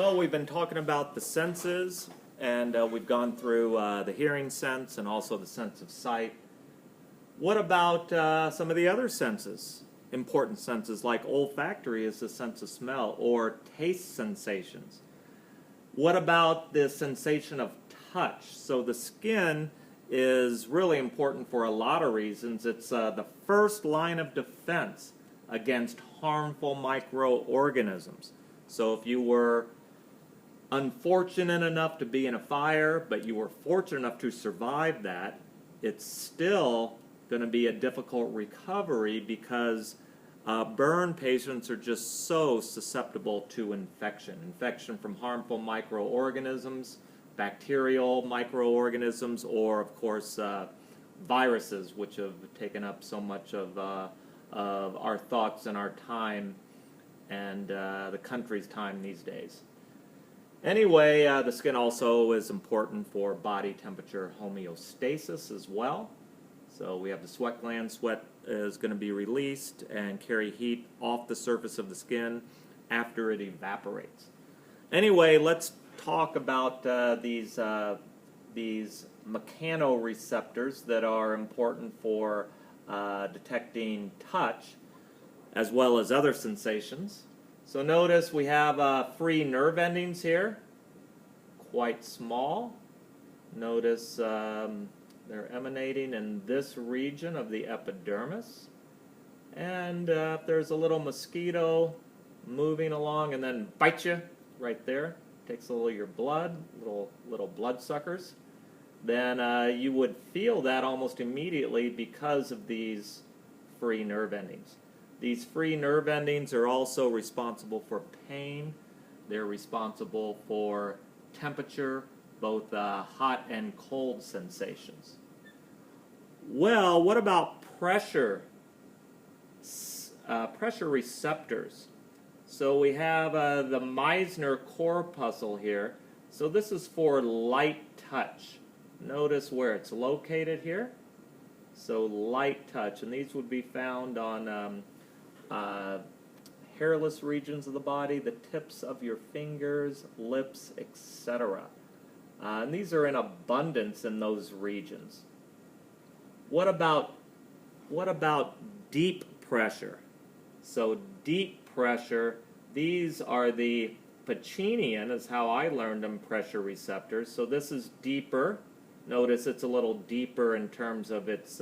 Well, we've been talking about the senses, and we've gone through the hearing sense and also the sense of sight. What about some of the other senses? Important senses like olfactory is the sense of smell, or taste sensations. What about the sensation of touch? So the skin is really important for a lot of reasons. It's the first line of defense against harmful microorganisms. So if you were unfortunate enough to be in a fire, but you were fortunate enough to survive that, it's still going to be a difficult recovery because burn patients are just so susceptible to infection. Infection from harmful microorganisms, bacterial microorganisms, or of course viruses, which have taken up so much of our thoughts and our time and the country's time these days. Anyway, the skin also is important for body temperature homeostasis as well. So we have the sweat gland. Sweat is going to be released and carry heat off the surface of the skin after it evaporates. Anyway, let's talk about these mechanoreceptors that are important for detecting touch as well as other sensations. So notice we have free nerve endings here, quite small. Notice they're emanating in this region of the epidermis. And if there's a little mosquito moving along and then bites you right there, takes a little of your blood, little blood suckers, then you would feel that almost immediately because of these free nerve endings. These free nerve endings are also responsible for pain. They're responsible for temperature, both hot and cold sensations. Well, what about pressure? Pressure receptors. So we have the Meissner corpuscle here. So this is for light touch. Notice where it's located here. So light touch, and these would be found on hairless regions of the body, the tips of your fingers, lips, etc. And these are in abundance in those regions. What about deep pressure? So deep pressure, these are the Pacinian, is how I learned them, pressure receptors. So this is deeper. Notice it's a little deeper in terms of its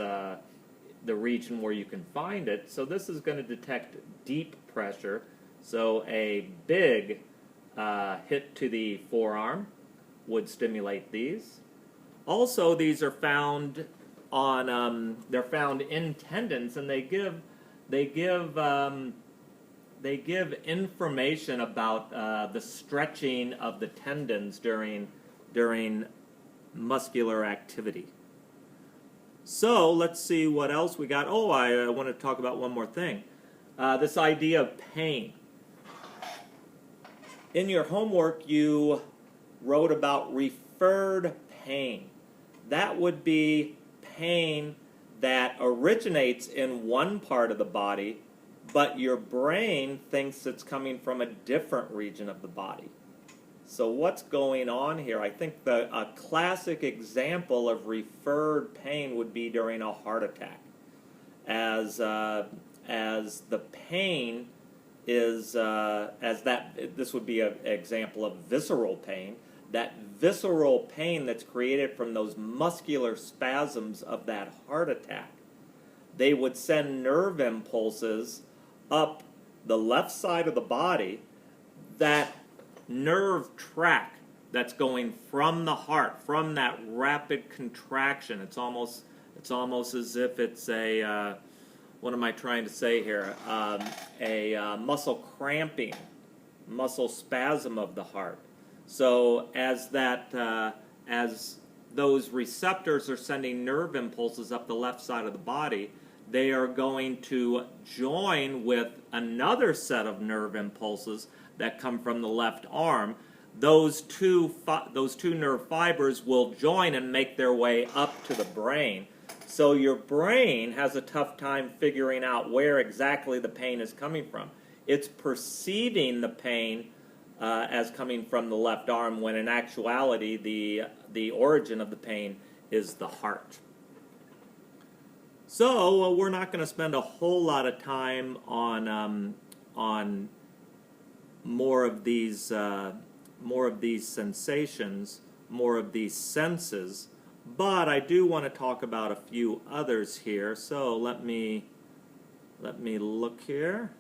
the region where you can find it. So this is going to detect deep pressure. So a big hit to the forearm would stimulate these. Also, these are found on they're found in tendons, and they give information about the stretching of the tendons during muscular activity. So let's see what else we got. Oh, I want to talk about one more thing. This idea of pain. In your homework, you wrote about referred pain. That would be pain that originates in one part of the body, but your brain thinks it's coming from a different region of the body. So what's going on here? I think a classic example of referred pain would be during a heart attack, as the pain is this would be an example of visceral pain. That visceral pain that's created from those muscular spasms of that heart attack. They would send nerve impulses up the left side of the body. That nerve track that's going from the heart, from that rapid contraction. It's almost as if it's a what am I trying to say here? A muscle cramping, muscle spasm of the heart. So as those receptors are sending nerve impulses up the left side of the body, they are going to join with another set of nerve impulses that come from the left arm. Those two nerve fibers will join and make their way up to the brain. So your brain has a tough time figuring out where exactly the pain is coming from. It's perceiving the pain as coming from the left arm, when in actuality the origin of the pain is the heart. So we're not going to spend a whole lot of time on more of these sensations, more of these senses, but I do want to talk about a few others here. So let me look here.